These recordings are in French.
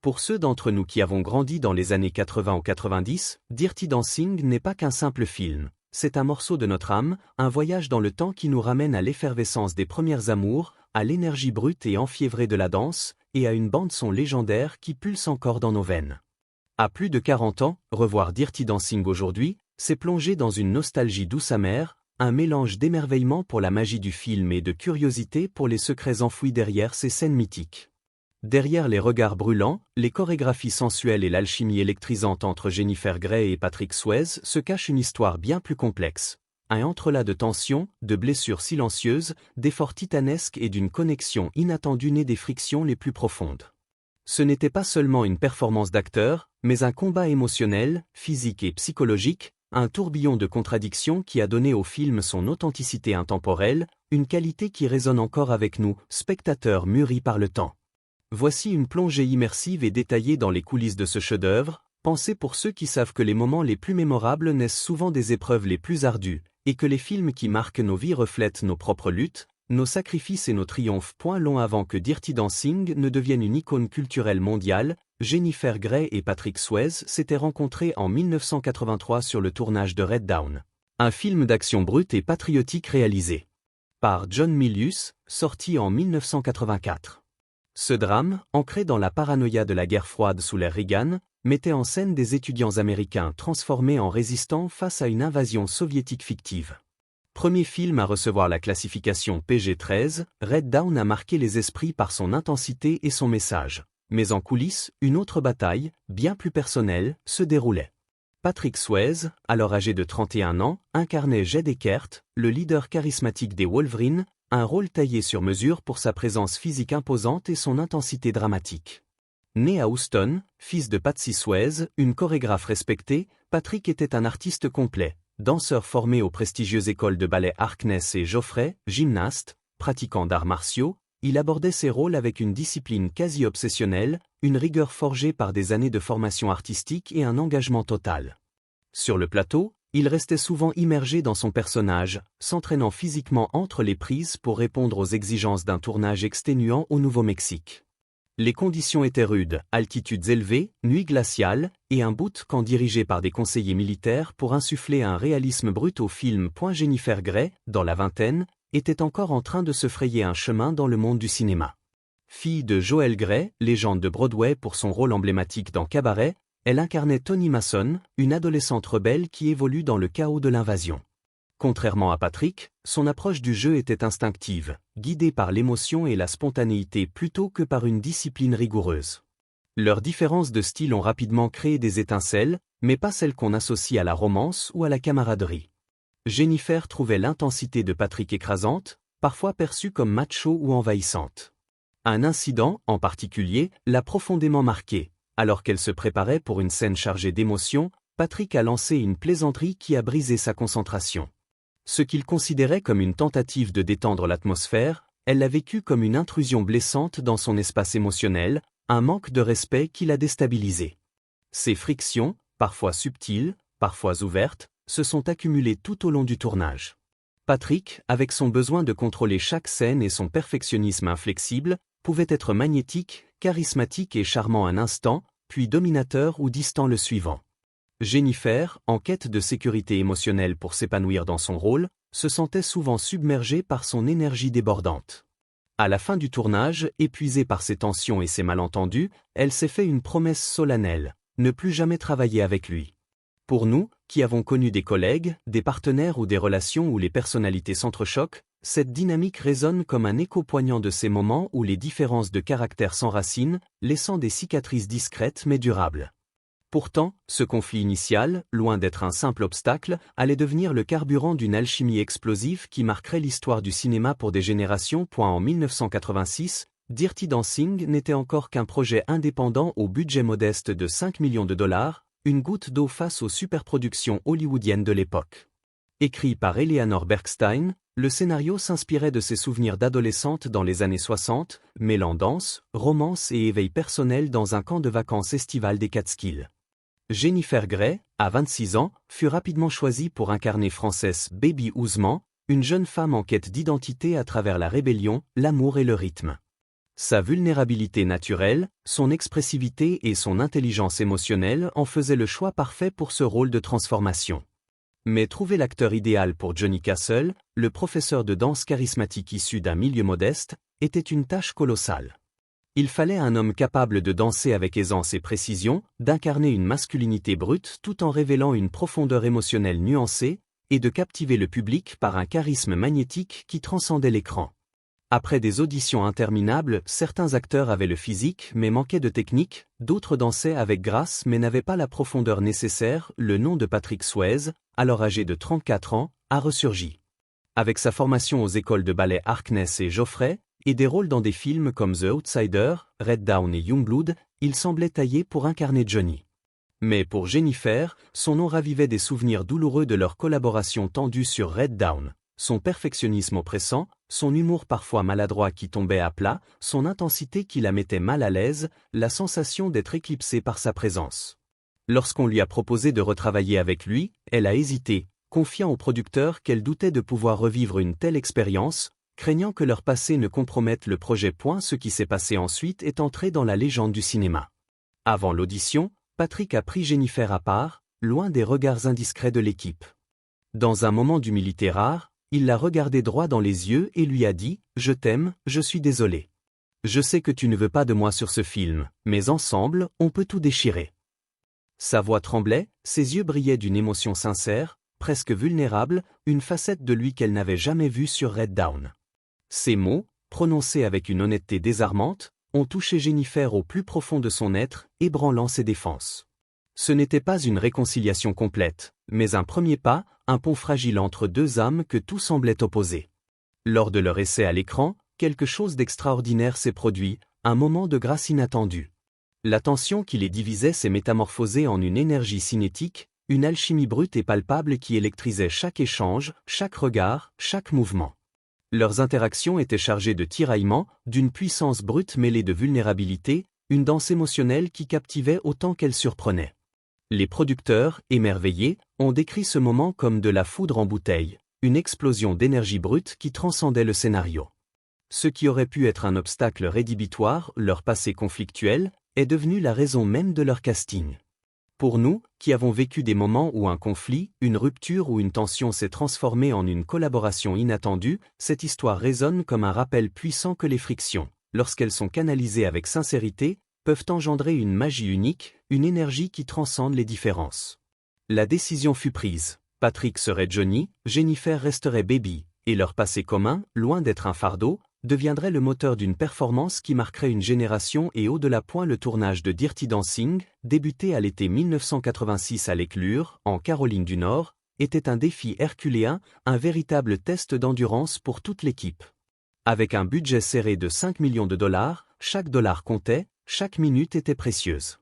Pour ceux d'entre nous qui avons grandi dans les années 80 ou 90, Dirty Dancing n'est pas qu'un simple film. C'est un morceau de notre âme, un voyage dans le temps qui nous ramène à l'effervescence des premières amours, à l'énergie brute et enfiévrée de la danse, et à une bande-son légendaire qui pulse encore dans nos veines. À plus de 40 ans, revoir Dirty Dancing aujourd'hui, c'est plonger dans une nostalgie douce amère, un mélange d'émerveillement pour la magie du film et de curiosité pour les secrets enfouis derrière ces scènes mythiques. Derrière les regards brûlants, les chorégraphies sensuelles et l'alchimie électrisante entre Jennifer Grey et Patrick Swayze se cache une histoire bien plus complexe. Un entrelac de tensions, de blessures silencieuses, d'efforts titanesques et d'une connexion inattendue née des frictions les plus profondes. Ce n'était pas seulement une performance d'acteur, mais un combat émotionnel, physique et psychologique, un tourbillon de contradictions qui a donné au film son authenticité intemporelle, une qualité qui résonne encore avec nous, spectateurs mûris par le temps. Voici une plongée immersive et détaillée dans les coulisses de ce chef-d'œuvre, pensée pour ceux qui savent que les moments les plus mémorables naissent souvent des épreuves les plus ardues, et que les films qui marquent nos vies reflètent nos propres luttes, nos sacrifices et nos triomphes. Long avant que Dirty Dancing ne devienne une icône culturelle mondiale, Jennifer Grey et Patrick Swayze s'étaient rencontrés en 1983 sur le tournage de Red Dawn, un film d'action brute et patriotique réalisé par John Milius, sorti en 1984. Ce drame, ancré dans la paranoïa de la guerre froide sous l'ère Reagan, mettait en scène des étudiants américains transformés en résistants face à une invasion soviétique fictive. Premier film à recevoir la classification PG-13, Red Dawn a marqué les esprits par son intensité et son message. Mais en coulisses, une autre bataille, bien plus personnelle, se déroulait. Patrick Swayze, alors âgé de 31 ans, incarnait Jed Eckert, le leader charismatique des Wolverines, un rôle taillé sur mesure pour sa présence physique imposante et son intensité dramatique. Né à Houston, fils de Patsy Swayze, une chorégraphe respectée, Patrick était un artiste complet, danseur formé aux prestigieuses écoles de ballet Harkness et Joffrey, gymnaste, pratiquant d'arts martiaux, il abordait ses rôles avec une discipline quasi obsessionnelle, une rigueur forgée par des années de formation artistique et un engagement total. Sur le plateau, il restait souvent immergé dans son personnage, s'entraînant physiquement entre les prises pour répondre aux exigences d'un tournage exténuant au Nouveau-Mexique. Les conditions étaient rudes, altitudes élevées, nuits glaciales, et un boot-camp dirigé par des conseillers militaires pour insuffler un réalisme brut au film. Jennifer Grey, dans la vingtaine, était encore en train de se frayer un chemin dans le monde du cinéma. Fille de Joel Grey, légende de Broadway pour son rôle emblématique dans Cabaret, elle incarnait Toni Mason, une adolescente rebelle qui évolue dans le chaos de l'invasion. Contrairement à Patrick, son approche du jeu était instinctive, guidée par l'émotion et la spontanéité plutôt que par une discipline rigoureuse. Leurs différences de style ont rapidement créé des étincelles, mais pas celles qu'on associe à la romance ou à la camaraderie. Jennifer trouvait l'intensité de Patrick écrasante, parfois perçue comme macho ou envahissante. Un incident, en particulier, l'a profondément marquée. Alors qu'elle se préparait pour une scène chargée d'émotions, Patrick a lancé une plaisanterie qui a brisé sa concentration. Ce qu'il considérait comme une tentative de détendre l'atmosphère, elle l'a vécu comme une intrusion blessante dans son espace émotionnel, un manque de respect qui l'a déstabilisé. Ces frictions, parfois subtiles, parfois ouvertes, se sont accumulées tout au long du tournage. Patrick, avec son besoin de contrôler chaque scène et son perfectionnisme inflexible, pouvait être magnétique, charismatique et charmant un instant, puis dominateur ou distant le suivant. Jennifer, en quête de sécurité émotionnelle pour s'épanouir dans son rôle, se sentait souvent submergée par son énergie débordante. À la fin du tournage, épuisée par ses tensions et ses malentendus, elle s'est fait une promesse solennelle, ne plus jamais travailler avec lui. Pour nous, qui avons connu des collègues, des partenaires ou des relations où les personnalités s'entrechoquent, cette dynamique résonne comme un écho poignant de ces moments où les différences de caractère s'enracinent, laissant des cicatrices discrètes mais durables. Pourtant, ce conflit initial, loin d'être un simple obstacle, allait devenir le carburant d'une alchimie explosive qui marquerait l'histoire du cinéma pour des générations. En 1986, Dirty Dancing n'était encore qu'un projet indépendant au budget modeste de 5 millions de dollars, une goutte d'eau face aux superproductions hollywoodiennes de l'époque. Écrit par Eleanor Bergstein, le scénario s'inspirait de ses souvenirs d'adolescente dans les années 60, mêlant danse, romance et éveil personnel dans un camp de vacances estival des Catskills. Jennifer Grey, à 26 ans, fut rapidement choisie pour incarner Frances Baby Ousmane, une jeune femme en quête d'identité à travers la rébellion, l'amour et le rythme. Sa vulnérabilité naturelle, son expressivité et son intelligence émotionnelle en faisaient le choix parfait pour ce rôle de transformation. Mais trouver l'acteur idéal pour Johnny Castle, le professeur de danse charismatique issu d'un milieu modeste, était une tâche colossale. Il fallait un homme capable de danser avec aisance et précision, d'incarner une masculinité brute tout en révélant une profondeur émotionnelle nuancée, et de captiver le public par un charisme magnétique qui transcendait l'écran. Après des auditions interminables, certains acteurs avaient le physique mais manquaient de technique, d'autres dansaient avec grâce mais n'avaient pas la profondeur nécessaire. Le nom de Patrick Swayze, alors âgé de 34 ans, a ressurgi. Avec sa formation aux écoles de ballet Harkness et Joffrey, et des rôles dans des films comme The Outsider, Red Dawn et Youngblood, il semblait taillé pour incarner Johnny. Mais pour Jennifer, son nom ravivait des souvenirs douloureux de leur collaboration tendue sur Red Dawn. Son perfectionnisme oppressant, son humour parfois maladroit qui tombait à plat, son intensité qui la mettait mal à l'aise, la sensation d'être éclipsée par sa présence. Lorsqu'on lui a proposé de retravailler avec lui, elle a hésité, confiant au producteur qu'elle doutait de pouvoir revivre une telle expérience, craignant que leur passé ne compromette le projet. Ce qui s'est passé ensuite est entré dans la légende du cinéma. Avant l'audition, Patrick a pris Jennifer à part, loin des regards indiscrets de l'équipe. Dans un moment d'humilité rare, il l'a regardée droit dans les yeux et lui a dit « Je t'aime, je suis désolé. Je sais que tu ne veux pas de moi sur ce film, mais ensemble, on peut tout déchirer. » Sa voix tremblait, ses yeux brillaient d'une émotion sincère, presque vulnérable, une facette de lui qu'elle n'avait jamais vue sur Red Dawn. Ces mots, prononcés avec une honnêteté désarmante, ont touché Jennifer au plus profond de son être, ébranlant ses défenses. Ce n'était pas une réconciliation complète, mais un premier pas, un pont fragile entre deux âmes que tout semblait opposer. Lors de leur essai à l'écran, quelque chose d'extraordinaire s'est produit, un moment de grâce inattendu. La tension qui les divisait s'est métamorphosée en une énergie cinétique, une alchimie brute et palpable qui électrisait chaque échange, chaque regard, chaque mouvement. Leurs interactions étaient chargées de tiraillements, d'une puissance brute mêlée de vulnérabilité, une danse émotionnelle qui captivait autant qu'elle surprenait. Les producteurs, émerveillés, ont décrit ce moment comme de la foudre en bouteille, une explosion d'énergie brute qui transcendait le scénario. Ce qui aurait pu être un obstacle rédhibitoire, leur passé conflictuel, est devenu la raison même de leur casting. Pour nous, qui avons vécu des moments où un conflit, une rupture ou une tension s'est transformé en une collaboration inattendue, cette histoire résonne comme un rappel puissant que les frictions, lorsqu'elles sont canalisées avec sincérité, peuvent engendrer une magie unique, une énergie qui transcende les différences. La décision fut prise. Patrick serait Johnny, Jennifer resterait Baby, et leur passé commun, loin d'être un fardeau, deviendrait le moteur d'une performance qui marquerait une génération et au-delà. Le tournage de Dirty Dancing, débuté à l'été 1986 à Leclure, en Caroline du Nord, était un défi herculéen, un véritable test d'endurance pour toute l'équipe. Avec un budget serré de 5 millions de dollars, chaque dollar comptait, chaque minute était précieuse.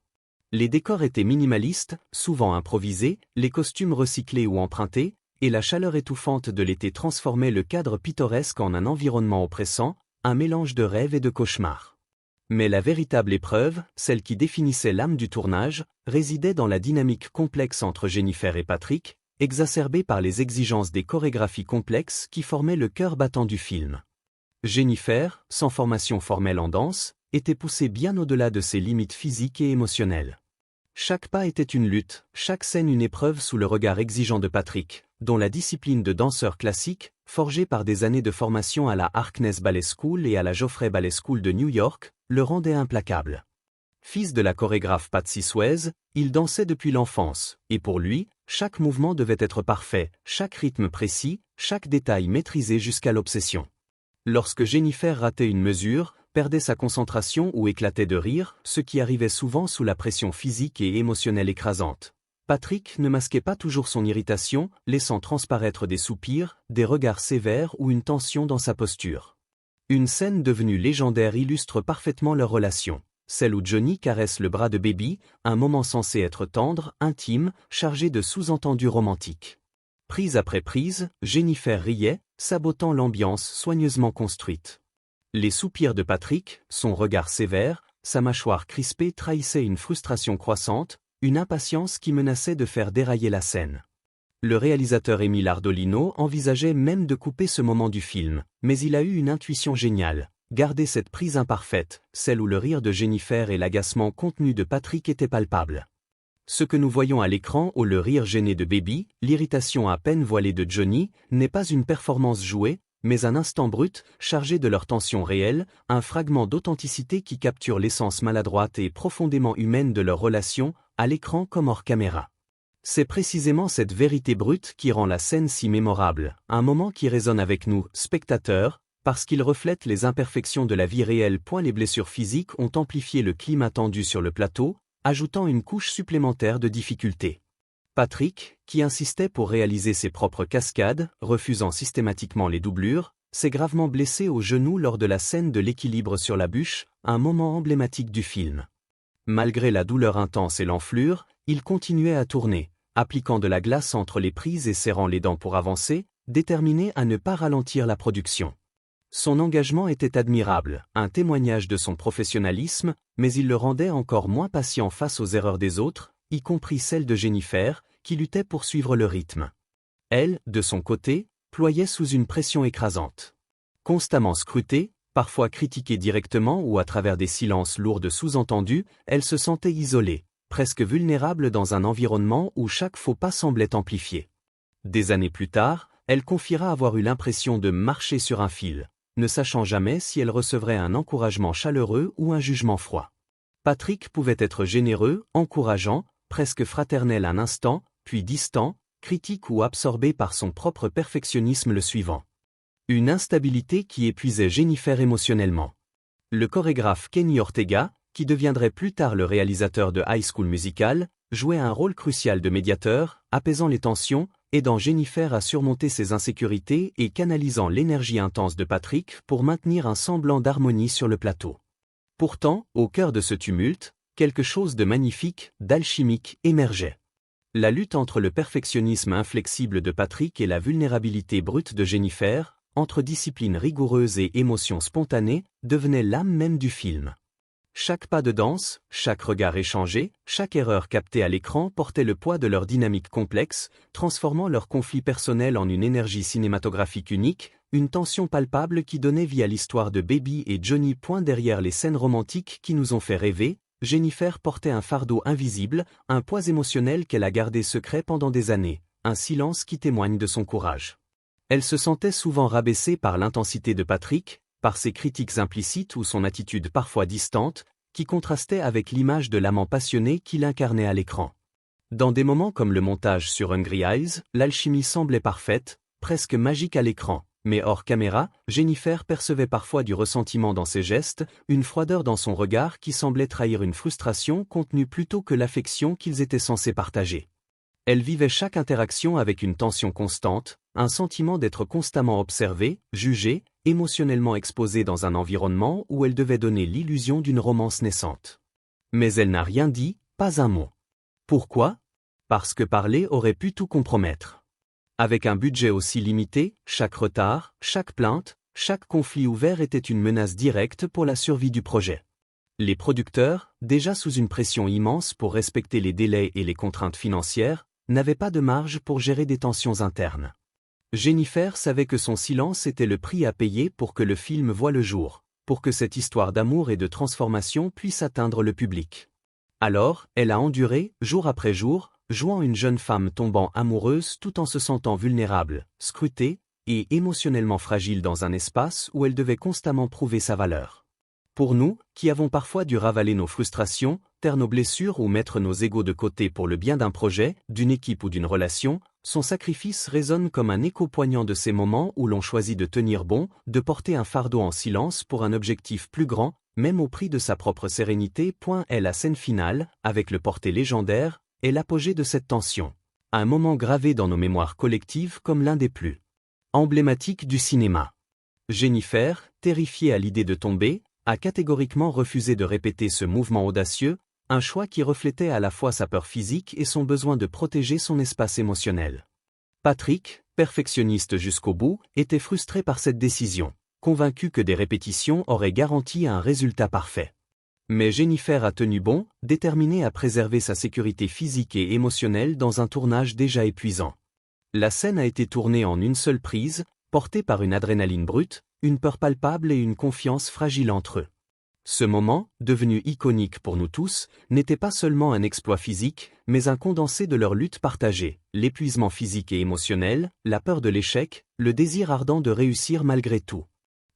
Les décors étaient minimalistes, souvent improvisés, les costumes recyclés ou empruntés, et la chaleur étouffante de l'été transformait le cadre pittoresque en un environnement oppressant, un mélange de rêve et de cauchemar. Mais la véritable épreuve, celle qui définissait l'âme du tournage, résidait dans la dynamique complexe entre Jennifer et Patrick, exacerbée par les exigences des chorégraphies complexes qui formaient le cœur battant du film. Jennifer, sans formation formelle en danse, était poussée bien au-delà de ses limites physiques et émotionnelles. Chaque pas était une lutte, chaque scène une épreuve sous le regard exigeant de Patrick, dont la discipline de danseur classique, forgée par des années de formation à la Harkness Ballet School et à la Joffrey Ballet School de New York, le rendait implacable. Fils de la chorégraphe Patsy Swayze, il dansait depuis l'enfance, et pour lui, chaque mouvement devait être parfait, chaque rythme précis, chaque détail maîtrisé jusqu'à l'obsession. Lorsque Jennifer ratait une mesure, perdait sa concentration ou éclatait de rire, ce qui arrivait souvent sous la pression physique et émotionnelle écrasante. Patrick ne masquait pas toujours son irritation, laissant transparaître des soupirs, des regards sévères ou une tension dans sa posture. Une scène devenue légendaire illustre parfaitement leur relation, celle où Johnny caresse le bras de Baby, un moment censé être tendre, intime, chargé de sous-entendus romantiques. Prise après prise, Jennifer riait, sabotant l'ambiance soigneusement construite. Les soupirs de Patrick, son regard sévère, sa mâchoire crispée trahissaient une frustration croissante, une impatience qui menaçait de faire dérailler la scène. Le réalisateur Émile Ardolino envisageait même de couper ce moment du film, mais il a eu une intuition géniale. gardez cette prise imparfaite, celle où le rire de Jennifer et l'agacement contenu de Patrick étaient palpables. Ce que nous voyons à l'écran ou le rire gêné de Baby, l'irritation à peine voilée de Johnny, n'est pas une performance jouée, mais un instant brut, chargé de leur tension réelle, un fragment d'authenticité qui capture l'essence maladroite et profondément humaine de leur relation, à l'écran comme hors caméra. C'est précisément cette vérité brute qui rend la scène si mémorable, un moment qui résonne avec nous, spectateurs, parce qu'il reflète les imperfections de la vie réelle. Les blessures physiques ont amplifié le climat tendu sur le plateau, ajoutant une couche supplémentaire de difficulté. Patrick, qui insistait pour réaliser ses propres cascades, refusant systématiquement les doublures, s'est gravement blessé au genou lors de la scène de l'équilibre sur la bûche, un moment emblématique du film. Malgré la douleur intense et l'enflure, il continuait à tourner, appliquant de la glace entre les prises et serrant les dents pour avancer, déterminé à ne pas ralentir la production. Son engagement était admirable, un témoignage de son professionnalisme, mais il le rendait encore moins patient face aux erreurs des autres, y compris celles de Jennifer, qui luttait pour suivre le rythme. Elle, de son côté, ployait sous une pression écrasante. Constamment scrutée, parfois critiquée directement ou à travers des silences lourds de sous-entendus, elle se sentait isolée, presque vulnérable dans un environnement où chaque faux pas semblait amplifié. Des années plus tard, elle confiera avoir eu l'impression de marcher sur un fil, ne sachant jamais si elle recevrait un encouragement chaleureux ou un jugement froid. Patrick pouvait être généreux, encourageant, presque fraternel un instant, puis distant, critique ou absorbé par son propre perfectionnisme le suivant. Une instabilité qui épuisait Jennifer émotionnellement. Le chorégraphe Kenny Ortega, qui deviendrait plus tard le réalisateur de High School Musical, jouait un rôle crucial de médiateur, apaisant les tensions, aidant Jennifer à surmonter ses insécurités et canalisant l'énergie intense de Patrick pour maintenir un semblant d'harmonie sur le plateau. Pourtant, au cœur de ce tumulte, quelque chose de magnifique, d'alchimique, émergeait. La lutte entre le perfectionnisme inflexible de Patrick et la vulnérabilité brute de Jennifer, entre discipline rigoureuse et émotion spontanée, devenait l'âme même du film. Chaque pas de danse, chaque regard échangé, chaque erreur captée à l'écran portait le poids de leur dynamique complexe, transformant leur conflit personnel en une énergie cinématographique unique, une tension palpable qui donnait vie à l'histoire de Baby et Johnny. Derrière les scènes romantiques qui nous ont fait rêver, Jennifer portait un fardeau invisible, un poids émotionnel qu'elle a gardé secret pendant des années, un silence qui témoigne de son courage. Elle se sentait souvent rabaissée par l'intensité de Patrick, par ses critiques implicites ou son attitude parfois distante, qui contrastait avec l'image de l'amant passionné qu'il incarnait à l'écran. Dans des moments comme le montage sur Hungry Eyes, l'alchimie semblait parfaite, presque magique à l'écran, mais hors caméra, Jennifer percevait parfois du ressentiment dans ses gestes, une froideur dans son regard qui semblait trahir une frustration contenue plutôt que l'affection qu'ils étaient censés partager. Elle vivait chaque interaction avec une tension constante, un sentiment d'être constamment observée, jugée, émotionnellement exposée dans un environnement où elle devait donner l'illusion d'une romance naissante. Mais elle n'a rien dit, pas un mot. Pourquoi ? Parce que parler aurait pu tout compromettre. Avec un budget aussi limité, chaque retard, chaque plainte, chaque conflit ouvert était une menace directe pour la survie du projet. Les producteurs, déjà sous une pression immense pour respecter les délais et les contraintes financières, n'avaient pas de marge pour gérer des tensions internes. Jennifer savait que son silence était le prix à payer pour que le film voie le jour, pour que cette histoire d'amour et de transformation puisse atteindre le public. Alors, elle a enduré, jour après jour, jouant une jeune femme tombant amoureuse tout en se sentant vulnérable, scrutée, et émotionnellement fragile dans un espace où elle devait constamment prouver sa valeur. Pour nous, qui avons parfois dû ravaler nos frustrations, taire nos blessures ou mettre nos égos de côté pour le bien d'un projet, d'une équipe ou d'une relation, son sacrifice résonne comme un écho poignant de ces moments où l'on choisit de tenir bon, de porter un fardeau en silence pour un objectif plus grand, même au prix de sa propre sérénité. Et la scène finale, avec le porté légendaire, est l'apogée de cette tension. Un moment gravé dans nos mémoires collectives comme l'un des plus emblématiques du cinéma. Jennifer, terrifiée à l'idée de tomber, a catégoriquement refusé de répéter ce mouvement audacieux, un choix qui reflétait à la fois sa peur physique et son besoin de protéger son espace émotionnel. Patrick, perfectionniste jusqu'au bout, était frustré par cette décision, convaincu que des répétitions auraient garanti un résultat parfait. Mais Jennifer a tenu bon, déterminée à préserver sa sécurité physique et émotionnelle dans un tournage déjà épuisant. La scène a été tournée en une seule prise, portée par une adrénaline brute, une peur palpable et une confiance fragile entre eux. Ce moment, devenu iconique pour nous tous, n'était pas seulement un exploit physique, mais un condensé de leur lutte partagée, l'épuisement physique et émotionnel, la peur de l'échec, le désir ardent de réussir malgré tout.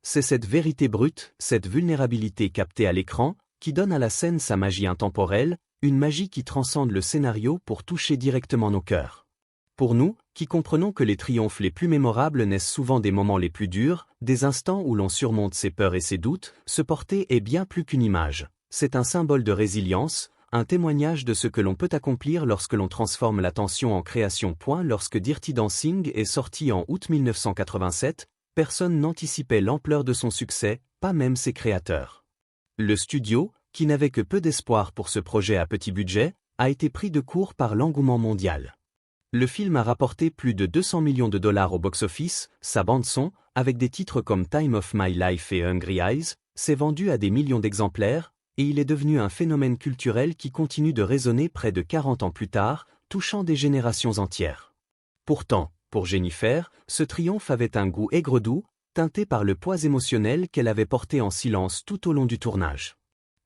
C'est cette vérité brute, cette vulnérabilité captée à l'écran, qui donne à la scène sa magie intemporelle, une magie qui transcende le scénario pour toucher directement nos cœurs. Pour nous, qui comprenons que les triomphes les plus mémorables naissent souvent des moments les plus durs, des instants où l'on surmonte ses peurs et ses doutes, se porter est bien plus qu'une image. C'est un symbole de résilience, un témoignage de ce que l'on peut accomplir lorsque l'on transforme la tension en création. Lorsque Dirty Dancing est sorti en août 1987, personne n'anticipait l'ampleur de son succès, pas même ses créateurs. Le studio, qui n'avait que peu d'espoir pour ce projet à petit budget, a été pris de court par l'engouement mondial. Le film a rapporté plus de 200 millions de dollars au box-office, sa bande-son, avec des titres comme Time of My Life et Hungry Eyes, s'est vendu à des millions d'exemplaires, et il est devenu un phénomène culturel qui continue de résonner près de 40 ans plus tard, touchant des générations entières. Pourtant, pour Jennifer, ce triomphe avait un goût aigre-doux, teinté par le poids émotionnel qu'elle avait porté en silence tout au long du tournage.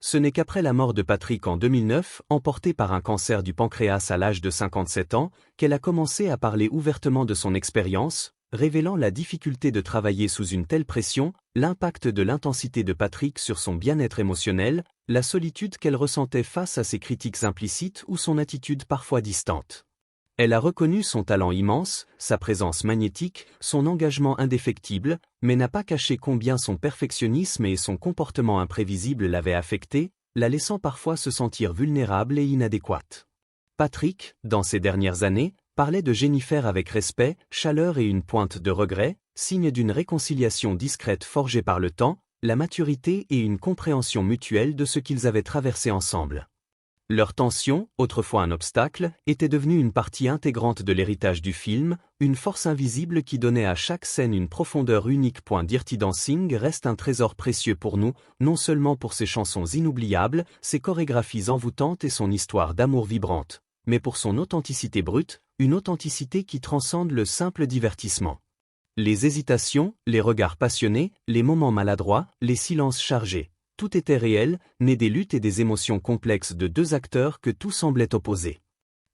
Ce n'est qu'après la mort de Patrick en 2009, emportée par un cancer du pancréas à l'âge de 57 ans, qu'elle a commencé à parler ouvertement de son expérience, révélant la difficulté de travailler sous une telle pression, l'impact de l'intensité de Patrick sur son bien-être émotionnel, la solitude qu'elle ressentait face à ses critiques implicites ou son attitude parfois distante. Elle a reconnu son talent immense, sa présence magnétique, son engagement indéfectible, mais n'a pas caché combien son perfectionnisme et son comportement imprévisible l'avaient affectée, la laissant parfois se sentir vulnérable et inadéquate. Patrick, dans ces dernières années, parlait de Jennifer avec respect, chaleur et une pointe de regret, signe d'une réconciliation discrète forgée par le temps, la maturité et une compréhension mutuelle de ce qu'ils avaient traversé ensemble. Leur tension, autrefois un obstacle, était devenue une partie intégrante de l'héritage du film, une force invisible qui donnait à chaque scène une profondeur unique. Dirty Dancing reste un trésor précieux pour nous, non seulement pour ses chansons inoubliables, ses chorégraphies envoûtantes et son histoire d'amour vibrante, mais pour son authenticité brute, une authenticité qui transcende le simple divertissement. Les hésitations, les regards passionnés, les moments maladroits, les silences chargés. Tout était réel, né des luttes et des émotions complexes de deux acteurs que tout semblait opposer.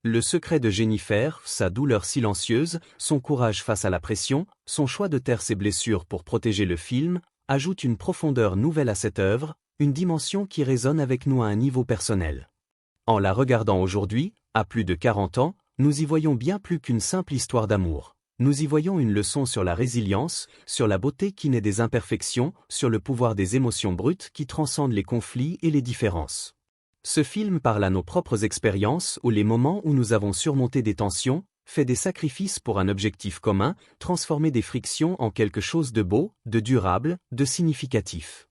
Le secret de Jennifer, sa douleur silencieuse, son courage face à la pression, son choix de taire ses blessures pour protéger le film, ajoute une profondeur nouvelle à cette œuvre, une dimension qui résonne avec nous à un niveau personnel. En la regardant aujourd'hui, à plus de 40 ans, nous y voyons bien plus qu'une simple histoire d'amour. Nous y voyons une leçon sur la résilience, sur la beauté qui naît des imperfections, sur le pouvoir des émotions brutes qui transcendent les conflits et les différences. Ce film parle à nos propres expériences ou les moments où nous avons surmonté des tensions, fait des sacrifices pour un objectif commun, transformé des frictions en quelque chose de beau, de durable, de significatif.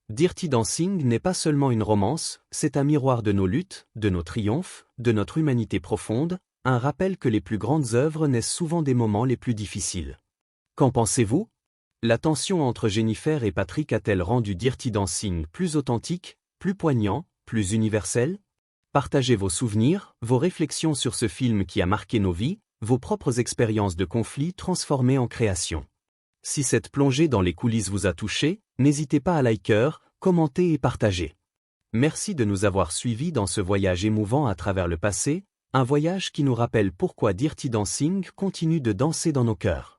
Dirty Dancing n'est pas seulement une romance, c'est un miroir de nos luttes, de nos triomphes, de notre humanité profonde, un rappel que les plus grandes œuvres naissent souvent des moments les plus difficiles. Qu'en pensez-vous? La tension entre Jennifer et Patrick a-t-elle rendu Dirty Dancing plus authentique, plus poignant, plus universel? Partagez vos souvenirs, vos réflexions sur ce film qui a marqué nos vies, vos propres expériences de conflits transformées en création. Si cette plongée dans les coulisses vous a touché, n'hésitez pas à liker, commenter et partager. Merci de nous avoir suivis dans ce voyage émouvant à travers le passé, un voyage qui nous rappelle pourquoi Dirty Dancing continue de danser dans nos cœurs.